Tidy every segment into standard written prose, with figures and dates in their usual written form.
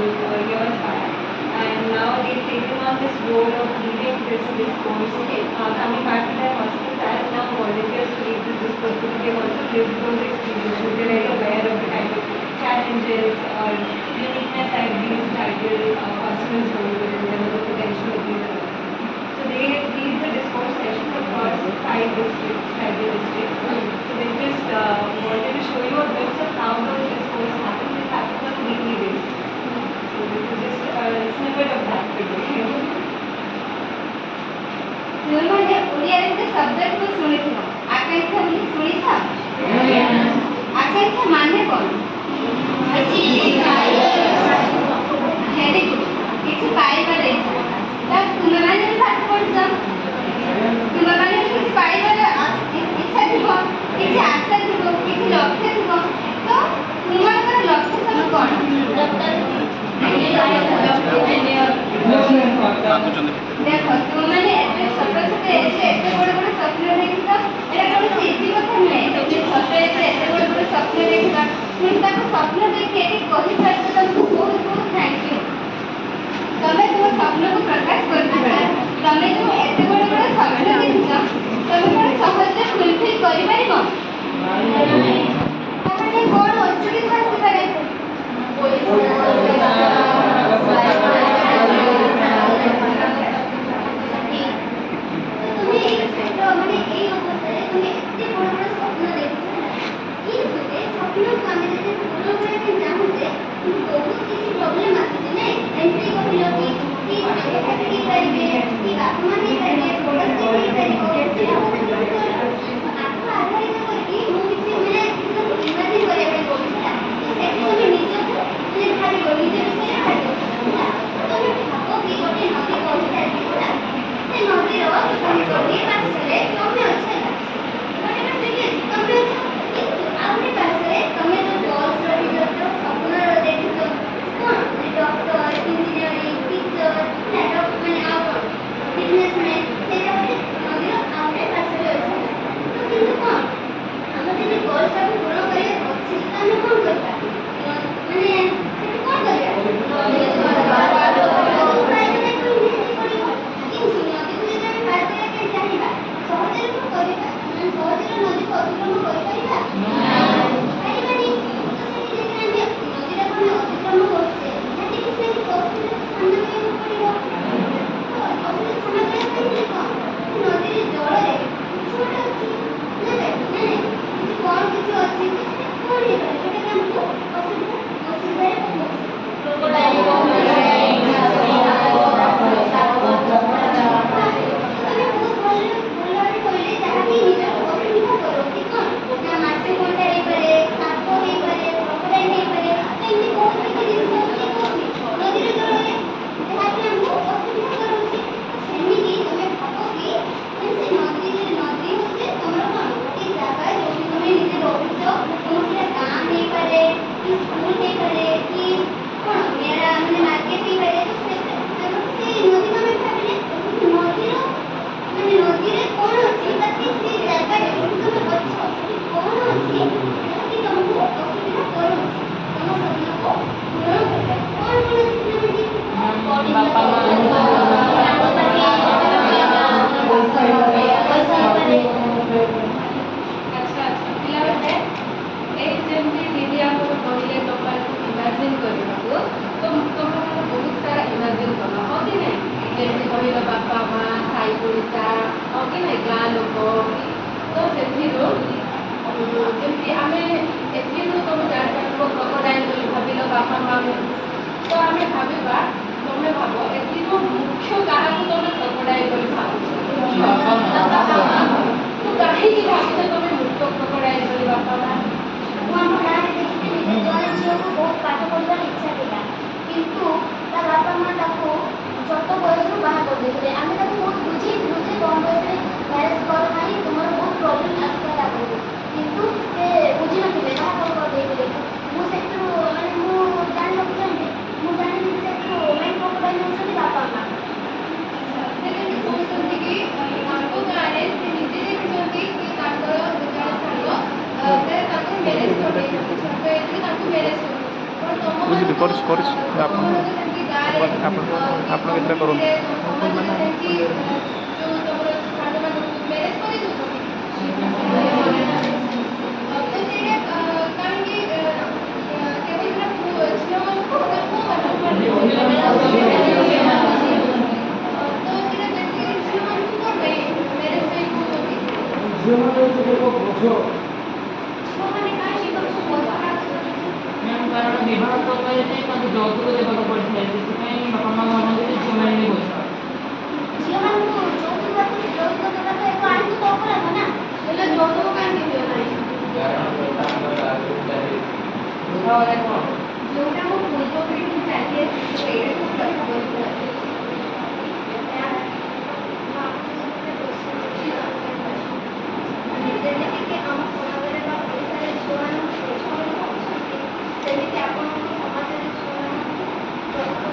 years back, and now they've taken on this role of leading this course, coming back to their hospitals as now volunteers to lead this course, because they've also lived those experiences. They're very aware of the kind of challenges or uniqueness that these tribal hospitals hold within them, the potential of these developments. So they lead the discourse sessions across 5 districts, tribal districts. So they just wanted to show you a glimpse of how those discourse happen. It happens on a weekly basis. So this is just a snippet of that video. मैंने ओडिया के शब्द को सुनी थी आकांक्षा बोली सुनी था आकांक्षा माने कौन अजी हेडी किसी पाई पर रही तब तुम्हें मैंने बात कर जा तुम्हें मैंने किसी पाई पर इच्छा थी वो किसी आशा थी वो किसी लक्ष्य थी वो तो तुम्हारा लक्ष्य सब कौन देखो तुमने एते छोटे छोटे एते बड़े बड़े स्वप्न देखिता एटा कोन सीधी कथा नै एते छोटे एते बड़े बड़े स्वप्न देखिता तुम ताको स्वप्न देखि एटी कहि सकते तुमको बहुत बहुत थैंक यू तमे तुम स्वप्न को प्रकाश करथिबा तमे जो एते बड़े बड़े स्वप्न देखिता तमे कोन सहज से फुलफिल करि परिबो तमे कोन असुविधा आसी पारे ବୁଝିଲି କରୁଛି କରୁଛି ଆପଣ ଆପଣ କେତେଟା କରନ୍ତୁ କାରଣ ବିବାହ କରିବା ପାଇଁ ତାଙ୍କୁ ଯୌତୁକ ଦେବାକୁ ପଡ଼ିଥାଏ ସେଥିପାଇଁ ବାପା ମା ମାନଙ୍କୁ ଯେ ଝିଅମାନେ ହିଁ ବୋଝ ଯୋଉଟା ମୁଁ ପୂର୍ବ ପିଢ଼ିରୁ ଚାଲି ଆସିଛି ସେଇଟାକୁ ପ୍ରଭାବିତ କରେ। ଯେମିତିକି ଆମ ସମାଜରେ ବା ଓଡ଼ିଶାରେ ଝିଅମାନଙ୍କୁ ଝିଅମାନେ ଅଛନ୍ତି ସେମିତି ଆପଣଙ୍କ ସମାଜରେ ଝିଅମାନଙ୍କୁ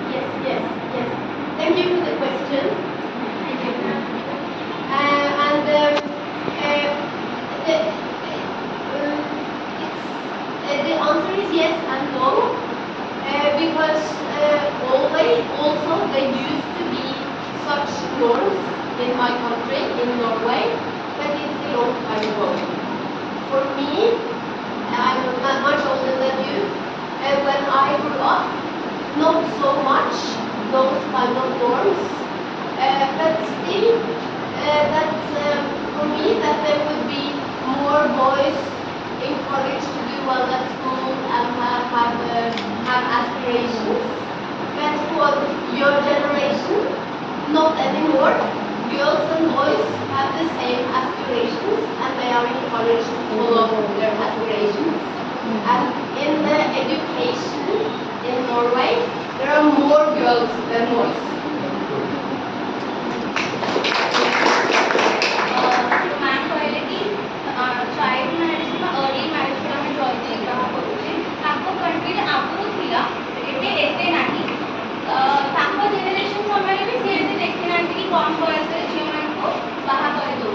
Yes, yes, yes. Thank you for the question. Thank you. And the answer is yes and no, because always also there used to be such norms in my country, in Norway, but it's a long time ago. For me, I'm much older than you. When I grew up, not so much those kind of norms, but still that for me that there would be more boys encouraged to do well at school and have aspirations. But for your generation, not anymore. Girls and boys have the same aspirations and they are encouraged to follow their aspirations. And in the education in Norway, there are more girls than boys. Ma'am कहले कि child marriage में early marriage को हमें जल्दी विवाह करूचे ताको country रे आगुरु थिला एते एते नाही ताको जनरेशन समय भी से देखि ना कि कम बयस रे झियो मान को बाहा करे दो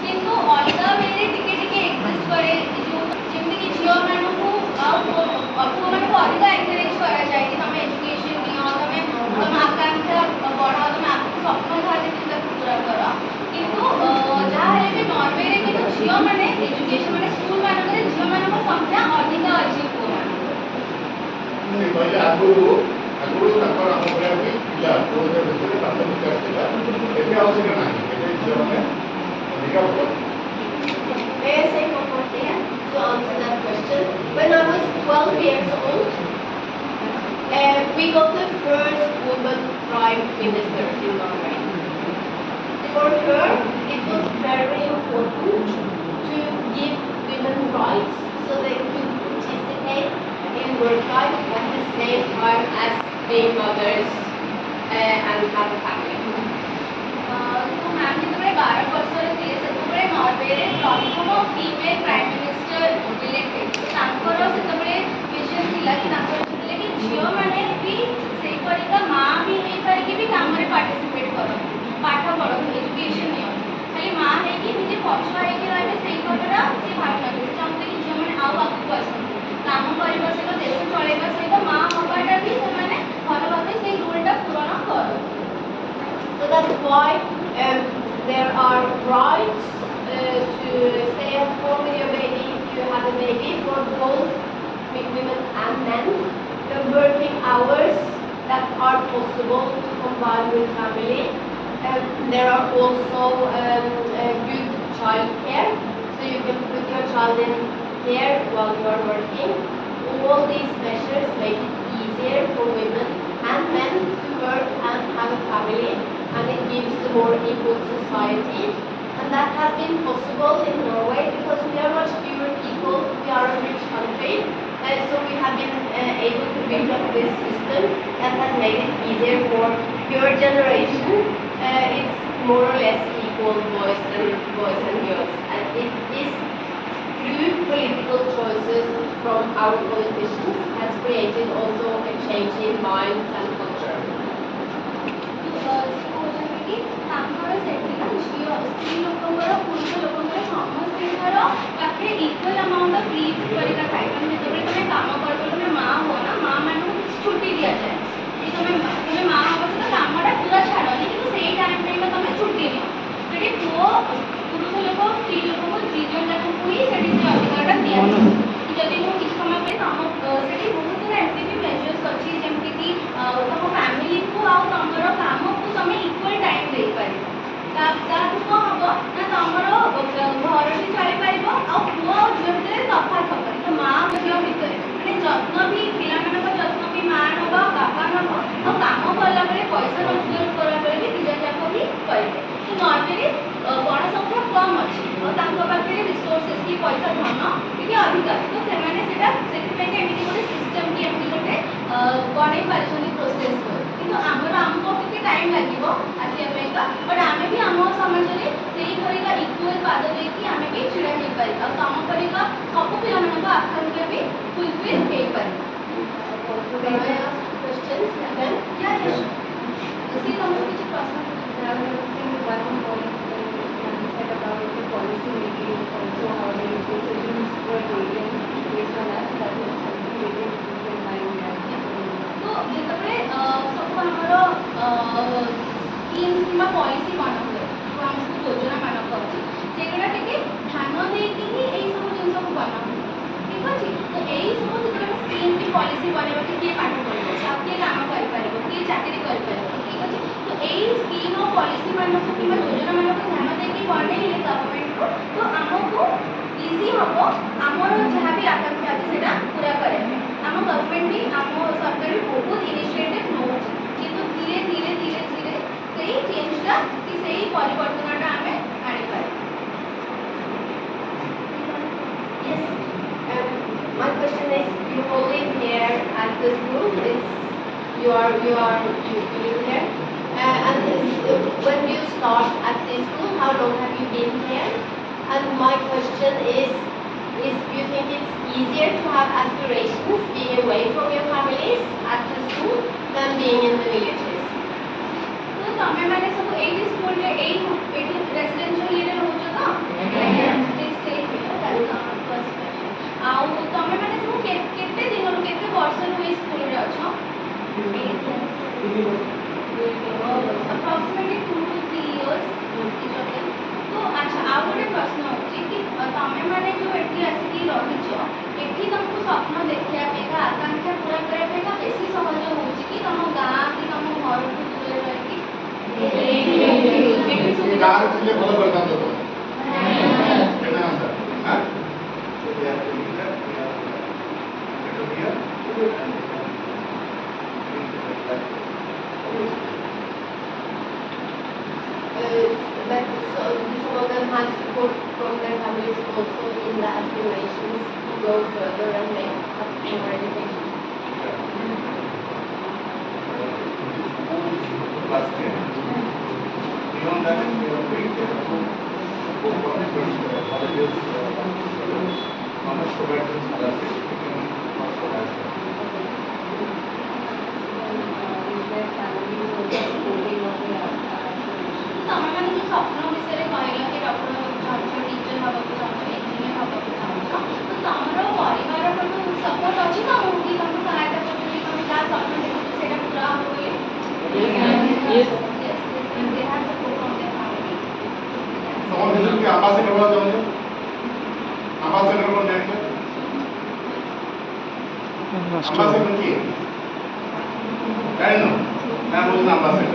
किंतु अलगा वेरे टिके टिके एग्जिस्ट करे जो जेमति कि झियो मान को पुओ मान को अलगा एनकरेज करा जाय कि तमे एजुकेशन नियो तमे आकांक्षा बढाओ तमे आपको स्वप्न धारे चिंता पूरा करो किंतु जहाँ हेले भी नॉर्वे रे किंतु झियो माने एजुकेशन माने स्कूल मानकरे झियो मानक संख्या अधिक अछि पुओ मान କହିଲେ ଆଗରୁ ତାଙ୍କର ଆମ ଭଳିଆ ବି ପିଲା ପୁଅଙ୍କ ଭିତରେ ପ୍ରାଥମିକ ଥିଲା ଏବେ ଆଉ ସେଟା ନାହିଁ ଏବେ ଝିଅମାନେ ଅଧିକା ଭଲ May I say one more thing to answer that question? When I was 12 years old, we got the first woman prime minister in Norway. For her, it was very important to give women rights so they could participate in work life at the same time as being mothers and have a family. तो ma'am जेतबे 12 वर्ष रे थिले सेतबे Norway रे प्रथम female prime minister elect हे तांकर सेतबे vision थिला कि तांकर थिले कि झियो माने भी सेही परिका मां भी हे परिके भी काम रे पार्टिसिपेट करो पाठ पढो एजुकेशन नियो खाली मां हे कि निजे पछुआ हे कि रहबे सेही कटरा से भावना से चाहते कि झियो माने आउ आगु आसन काम करबा सहित देश चलेबा सहित मां हबाटा भी से माने भलो भाबे सेही रूलटा पूर्ण करो So that's why there are rights to stay at home with your baby if you have a baby for both women and men. The working hours that are possible to combine with family. There are also good child care, so you can put your child in care while you are working. All these measures make it easier for women and men to work and have a family, and it gives a more equal society. And that has been possible in Norway because we are much fewer people, we are a rich country, so we have been able to build up this system that has made it easier for your generation. It's more or less equal. for boys and girls. And it is through political choices from our politicians has created also a change in minds and culture. କହୁଛନ୍ତି କି ତାଙ୍କର ସେଠି ନା ଝିଅ ସ୍ତ୍ରୀ ଲୋକଙ୍କର ପୁରୁଷ ଲୋକଙ୍କର ସମସ୍ତଙ୍କର ପାଖରେ ଇକ୍ୱାଲ ଆମାଉଣ୍ଟ ଅଫ୍ ଲିଭ୍ ପରିକା ଥାଏ। ମାନେ ଯେତେବେଳେ ତମେ କାମ କରିବ ତମେ ମା ହୁଅ ନା, ମା ମାନଙ୍କୁ କିଛି ଛୁଟି ଦିଆଯାଏ କି ତମେ ମା ହବ ସହିତ କାମଟା ପୁରା ଛାଡ଼ନି, କିନ୍ତୁ ସେଇ ଟାଇମ୍ରେ ତମେ ଛୁଟି ନିଅ। ସେଠି ପୁଅ ପୁରୁଷ ଲୋକ ସ୍ତ୍ରୀ ଲୋକଙ୍କୁ ଦୁଇ ଜଣ ଯାକଙ୍କୁ ହିଁ ସେଠି ସେ ଅଧିକାରଟା ଦିଆଯାଏ କି ଯଦି ମୁଁ କିଛି ସମୟ ପାଇଁ କାମ ସେଠି ବହୁତ ସାରା ଏମିତି ବି ମେଜର୍ସ ଅଛି ଯେମିତିକି ତମ ଫ୍ୟାମିଲିକୁ ଆଉ ତମର କାମକୁ ତମେ ଇକ୍ୱାଲ ଟାଇମ୍ ଦେଇପାରିବ। ତାଠୁ କ'ଣ ହବ ନା ତମର ଘରଟି ଚଳିପାରିବ ଆଉ ପୁଅ ଆଉ ଝିଅ ଭିତରେ ତଫାତ୍ ହବନି। ତ ମା ଝିଅ ଭିତରେ ମାନେ ଯତ୍ନ ବି ପିଲାମାନଙ୍କ ଯତ୍ନ ବି ମା ନେବ ବାପା ନେବ ଆଉ କାମ କଲାବେଳେ ପଇସା ରୋଜଗାର କଲାବେଳେ ବି ଦୁଇ ଜଣ ଯାକ ବି କରିବେ। ତ ନର୍ମାଲି ଗଣସଂଖ୍ୟା କମ୍ ଅଛି ଆଉ ତାଙ୍କ ପାଖରେ ରିସୋର୍ସେସ୍ କି ପଇସା ଧନ ଟିକେ ଅଧିକା ଅଛି। ତ ସେମାନେ ସେଇଟା ସେଥିପାଇଁ ଏମିତି ଗୋଟେ ସିଷ୍ଟମ୍ କି ଏମିତି ଗୋଟେ ବନେଇ ପାରିଛନ୍ତି ପ୍ରୋସେସ୍ କରି। କିନ୍ତୁ ଆମକୁ ଟିକେ ଟାଇମ୍ ଲାଗିବ ଆସିବା ପାଇଁକା, ବଟ୍ ଆମେ ବି ଆମ ସମାଜରେ ସେଇଭଳିକା ଇକ୍ୱାଲ୍ ପାଦ ଦେଇକି ଆମେ ବି ଛିଡ଼ା ହେଇପାରିବା ଆଉ ତମ ପରିକା ସବୁ ପିଲାମାନଙ୍କ ଆକାଂକ୍ଷା ବି ଫୁଲଫିଲ୍ ହେଇପାରିବ। May I ask questions? Then? ସିଏ ତମକୁ କିଛି ପ୍ରଶ୍ନ about the policy making, also how the decisions were taken based on that. That was something really good in my mind. ତ ଯେତେବେଳେ ସବୁ ଆମର ସ୍କିମ୍ କିମ୍ବା ପଲିସି ବନା ହୁଏ, ଯେଉଁ ଆମ ସବୁ ଯୋଜନା ମାନଙ୍କ ଅଛି ସେଗୁଡ଼ା ଟିକେ ଧ୍ୟାନ ଦେଇକି ହିଁ ଏଇସବୁ ଜିନିଷକୁ ବନା ହୁଏ। ଠିକ୍ ଅଛି? ତ ଏଇସବୁ ଯେତେବେଳେ ସ୍କିମ୍ କି ପଲିସି ବନେଇବାକୁ କିଏ ପାଠ ପଢ଼ିବ, ଆଉ କିଏ କାମ କରିପାରିବ, କିଏ ଚାକିରି କରିପାରିବ। ଠିକ୍ ଅଛି? ତ ଏଇ ସ୍କିମ୍ ଆଉ ପଲିସି ମାନଙ୍କୁ କିମ୍ବା ଯୋଜନା ମାନଙ୍କୁ ଧ୍ୟାନ ଦେଇକି ବନେଇଲେ ଗଭର୍ଣ୍ଣମେଣ୍ଟକୁ ତ ଆମକୁ ଇଜି ହେବ ଆମର ଯାହା ବି ଆକାଂକ୍ଷା ଅଛି ସେଇଟା ପୁରା କରିବା ପାଇଁ। ଆମ ଗଭର୍ଣ୍ଣମେଣ୍ଟ ବି ଆମ ସରକାର ବି ବହୁତ ଇନିସିଏଟିଭ୍ ନେଉଛି, କିନ୍ତୁ ଧୀରେ ଧୀରେ ଧୀରେ ଧୀରେ ସେଇ ଚେଞ୍ଜଟା କି ସେଇ ପରିବର୍ତ୍ତନଟା ଆମେ ଆଣିପାରିବା। Yes. My question is, you all live here at the school. You live here. And when you start at this school, how long have you been here? And my question is you think it's easier to have aspirations being away from your families at the school than being in the villages? ତ ତମେମାନେ ସବୁ ଏଇଠି ସ୍କୁଲରେ ଏଇଠି residential ଇଏରେ ରହୁଛ ତ? ଆଉ ତମେମାନେ ସବୁ କେତେ ଦିନରୁ କେତେ ବର୍ଷରୁ ଏଇ ସ୍କୁଲରେ ଅଛ? approximately 2 to 3 years each of them. ତ ଆଚ୍ଛା ଆଉ ଗୋଟେ ପ୍ରଶ୍ନ ହେଉଛି କି ତମେମାନେ ଯେଉଁ ଏଠି ଆସିକି ରହିଛ ଏଠି ତମକୁ ସ୍ୱପ୍ନ ଦେଖିବା ପାଇଁକା ଆକାଂକ୍ଷା ପୁରା କରିବା ପାଇଁକା ବେଶୀ ସହଜ ହେଉଛି କି ତମ ଗାଁ କି ତମ ଘରଠୁ ଦୂରରେ ରହିକି? ଗାଁରେ ଥିଲେ ଭଲ କରିଥାନ୍ତ ତ But some of them have support from their families also in the aspirations to go further and make up more education. Beyond that, we are going to colleges, providers, scholarships, also as well. ତମେମାନେ ଯେଉଁ ସ୍ୱପ୍ନ ବିଷୟରେ କହିଲ କି doctor ହେବାକୁ ଚାହୁଁଛ, teacher ହେବାକୁ ଚାହୁଁଛ, ଇଞ୍ଜିନିୟର ହେବାକୁ ଚାହୁଁଛ, ତ ତମର ପରିବାର ପଟୁ ସପୋର୍ଟ ଅଛି ତମକୁ କି ତମକୁ ସହାୟତା କରୁଛନ୍ତି ତମେ ଯାହା ସ୍ୱପ୍ନ ଦେଖୁଛ ସେଇଟା ପୁରା ହେବ ବୋଲି? ସମସ୍ତେ ଯେମିତି ଆବାସିକ ହେବାକୁ ଚାହୁଁଛ, ଆବାସିକ କ'ଣ ଜାଣିଛ? ଆବାସିକ କିଏ ଜାଣିନ? ନା କହୁଛନ୍ତି ଆବାସିକ।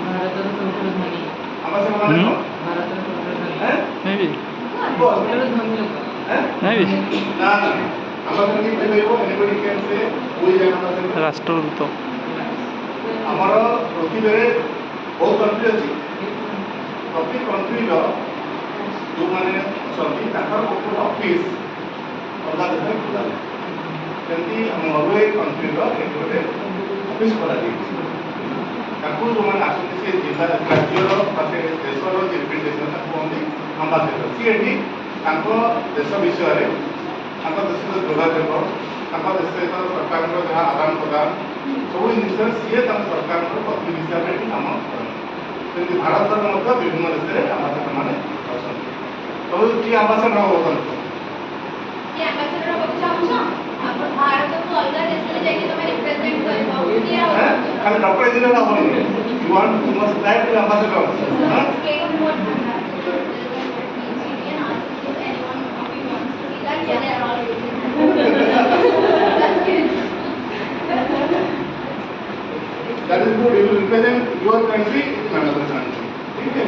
ଭାରତର ସବୁଠାରୁ ଧନୀ ଆବାସିକ ମାନେ କ'ଣ? ଭାରତର ସବୁଠାରୁ ଧନୀ ନାଇଁ ସବୁଠାରୁ ଧନୀ ଲୋକ ନାଇଁ ନା ଆବାସିକ କିଏ କହିପାରିବ? ଏନିବଡି କ୍ୟାନ୍ ସେ ହୁ ଇଜ୍ ଆନ୍ ଆବାସିକ? ରାଷ୍ଟ୍ରଦୂତ ଆମର ପୃଥିବୀରେ ବହୁତ କଣ୍ଟ୍ରି ଅଛି। ପ୍ରତି କଣ୍ଟ୍ରିର ଯେଉଁମାନେ ଅଛନ୍ତି ତାଙ୍କର ଗୋଟେ ଅଫିସ୍ ଅଲଗା ଦେଶରେ ଖୋଲା ଅଛି। ଯେମିତି ନରୱେ କଣ୍ଟ୍ରିର ଏଠି ଗୋଟେ ଅଫିସ୍ ଖୋଲାଯାଇଛି। ତାକୁ ଯେଉଁମାନେ ଆସନ୍ତି ସେ ଜିଲ୍ଲା ରାଜ୍ୟର ବା ସେ ଦେଶର ଯେ ଆମ୍ବାସେଡର ସିଏ ଏଠି ତାଙ୍କ ଦେଶ ବିଷୟରେ ତାଙ୍କ ଦେଶର ଯୋଗାଯୋଗ ତାଙ୍କ ଦେଶ ସହିତ ସରକାରଙ୍କ ଯାହା ଆଦାନ ପ୍ରଦାନ ସବୁ ଜିନିଷରେ ସିଏ ତାଙ୍କ ସରକାରଙ୍କ ପ୍ରତିନିଧି ହିସାବରେ ଏଠି କାମ କରନ୍ତି। ସେମିତି ଭାରତର ମଧ୍ୟ ବିଭିନ୍ନ ଦେଶରେ ଆମ୍ବାସେଡର ମାନେ ଅଛନ୍ତି। ତମେ କିଏ ଆମ୍ବାସେଡର ହବ ବର୍ତ୍ତମାନ? କି ଆମ୍ବାସେଡର ହବାକୁ ଚାହୁଁଛ? ଆପଣ ଭାରତକୁ ଅଲଗା ଦେଶରେ ଯାଇକି ତମେ ରିପ୍ରେଜେଣ୍ଟ କରିବ। କିଏ ହବ? ଖାଲି ଡକ୍ଟର ଇଞ୍ଜିନିୟର ହବନି। You want to must try to ambassador. State what ambassador president PGD and ask if anyone of you wants to see that. Yeah, they're all using that's good. That is good. You will represent your country in another country. ठीक है?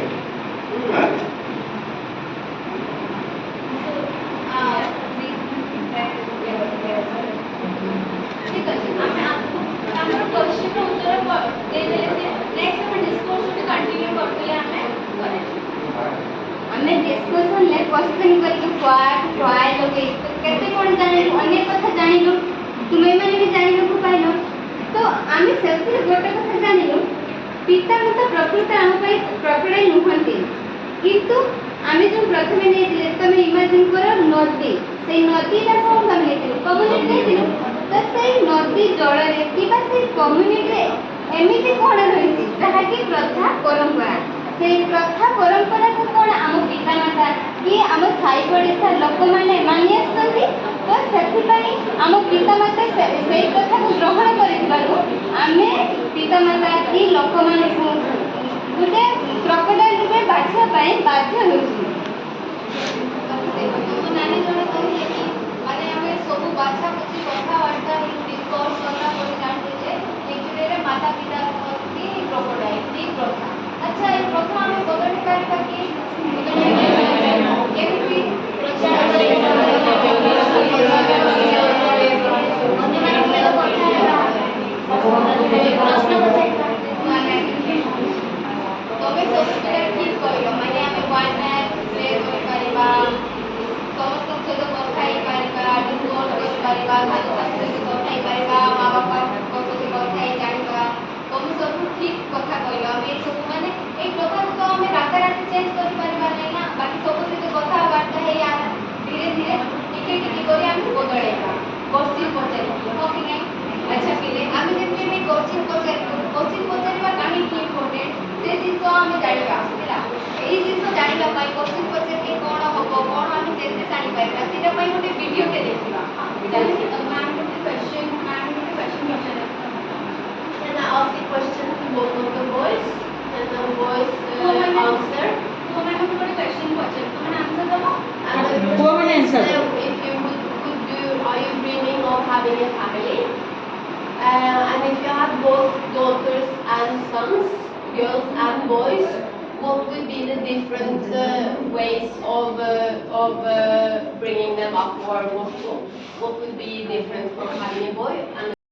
हाँ? ठीक ଅଛି ଆମେ ଆମର କ୍ୱେଶ୍ଚନର ଉତ୍ତର ଦେଇଦେଲେ ସେ ନେକ୍ସଟ ଆମେ ଡିସ୍କସନ୍ କଣ୍ଟିନ୍ୟୁ କରୁଥିଲେ ଆମେ କରେ ଆମେ ଡିସ୍କସନରେ କ୍ୱେଶ୍ଚନ୍ କରିଲୁ ହ୍ୱାଟ୍ ହ୍ୱାଇ ଲଗେଇ କେତେ କ'ଣ ଜାଣିଲୁ ଅନେକ କଥା ଜାଣିଲୁ ତୁମେମାନେ ବି ଜାଣିବାକୁ ପାଇଲ। ତ ଆମେ ସେଥିରେ ଗୋଟେ କଥା ଜାଣିଲୁ ପିତାମାତା ପ୍ରକୃତ ଆମ ପାଇଁ ପ୍ରକୃତରେ ନୁହନ୍ତି କିନ୍ତୁ ଆମେ ଯେଉଁ ପ୍ରଥମେ ନେଇଥିଲେ ତମେ ଇମାଜିନ୍ କର ନଦୀ ସେଇ ନଦୀଟା କ'ଣ ଆମେ ନେଇଥିଲୁ କମ୍ୟୁନିଟି ନେଇଥିଲୁ ତ ସେଇ ନଦୀ ଜଳରେ କିମ୍ବା ସେଇ କମ୍ୟୁନିଟିରେ ଏମିତି କ'ଣ ରହିଛି ଯାହାକି ପ୍ରଥା ପରମ୍ପରା ସେଇ ପ୍ରଥା ପରମ୍ପରାକୁ କ'ଣ ଆମ ପିତାମାତା କି ଆମ ସାହି ପଡ଼ିଶା ଲୋକମାନେ ମାନି ଆସୁଛନ୍ତି ତ ସେଥିପାଇଁ ଆମ ପିତାମାତା ସେଇ କଥାକୁ ଗ୍ରହଣ କରିଥିବାରୁ ଆମେ ପିତାମାତା କି ଲୋକମାନଙ୍କୁ ଗୋଟେ କ୍ରକୋଡାଇଲ୍ ରୂପେ ବାଛିବା ପାଇଁ ବାଧ୍ୟ ହେଉଛୁ। ମୋ ନାନୀ ଜଣେ କହିଲେ କି ମାନେ ଆମେ ସବୁ ବାଛାବୁଛି କଥାବାର୍ତ୍ତା ଡିସ୍କସ୍ କଲା ପରେ ଜାଣିଲେ ଯେ ଏକ୍ଚୁଆଲିରେ ମାତା ପିତା କୁହନ୍ତି କ୍ରୋକୋଡାଇଲ୍ ଠିକ୍ ପ୍ରଥା। ଆଚ୍ଛା ଏ ପ୍ରଥା ଆମେ ବଦଳାଇ ପାରିବା କି? କେମିତି ତମେ ସବୁଥିରେ ଠିକ୍ କହିଲ ମାନେ ଆମେ ୱାନ୍ ମ୍ୟାନ୍ ପ୍ଲେ କରିପାରିବା ସମସ୍ତଙ୍କ ସହିତ କଥା ହେଇପାରିବା ଡିସ୍କସ୍ କରିପାରିବା ସାଙ୍ଗସାଥି ସହିତ କଥା ହେଇପାରିବା ମା ବାପାଙ୍କ ସହିତ କଥା ହେଇ ଜାଣିବା ତମେ ସବୁ ଠିକ୍ କଥା କହିଲ ଆମେ ଏସବୁ ମାନେ ଏଇ କଥାକୁ ତ ଆମେ ରାତାରାତି ଚେଞ୍ଜ କରିପାରିବା ନାହିଁ ନା ବାକି ସବୁ ସହିତ କଥାବାର୍ତ୍ତା ହେଇ ଧୀରେ ଧୀରେ ଟିକେ ଟିକେ କରି ଆମେ ବଦଳେଇବା କୋଶ୍ଚିନ୍ ପଚାରିବା ହଁ କି ନାହିଁ? ଆଚ୍ଛା ପିଲେ ଆମେ ଯେମିତି ବି କୋଶ୍ଚିନ୍ ପଚାରିବା କାହିଁକି ଇମ୍ପୋର୍ଟାଣ୍ଟ ସେ ଜିନିଷ ଆମେ ଜାଣିବା ହେଲା ଏଇ ଜିନିଷ ଜାଣିବା ପାଇଁ କୋଶ୍ଚିନ୍ ପଚାରିଲେ କ'ଣ ହବ କ'ଣ ଆମେ କେମିତି ଜାଣିପାରିବା ସେଇଟା ପାଇଁ ଗୋଟେ ଭିଡ଼ିଓଟେ ଦେଖିବା ମ୍ୟାମ୍ ଗୋଟେ କ୍ୱେଶ୍ଚନ୍ ପଚାରିବା Can I ask a question to both of the boys? Can the boys answer? ପୁଅମାନଙ୍କୁ ଗୋଟେ କ୍ୱେଶ୍ଚନ୍ ପଚାରିବ ତୁମେ ଆନ୍ସର୍ ଦେବ And the Woman question is, answer. if you are you dreaming of having a family? And if you have both daughters and sons, girls and boys, what would be the different ways of bringing them up, or what would be different from having a boy and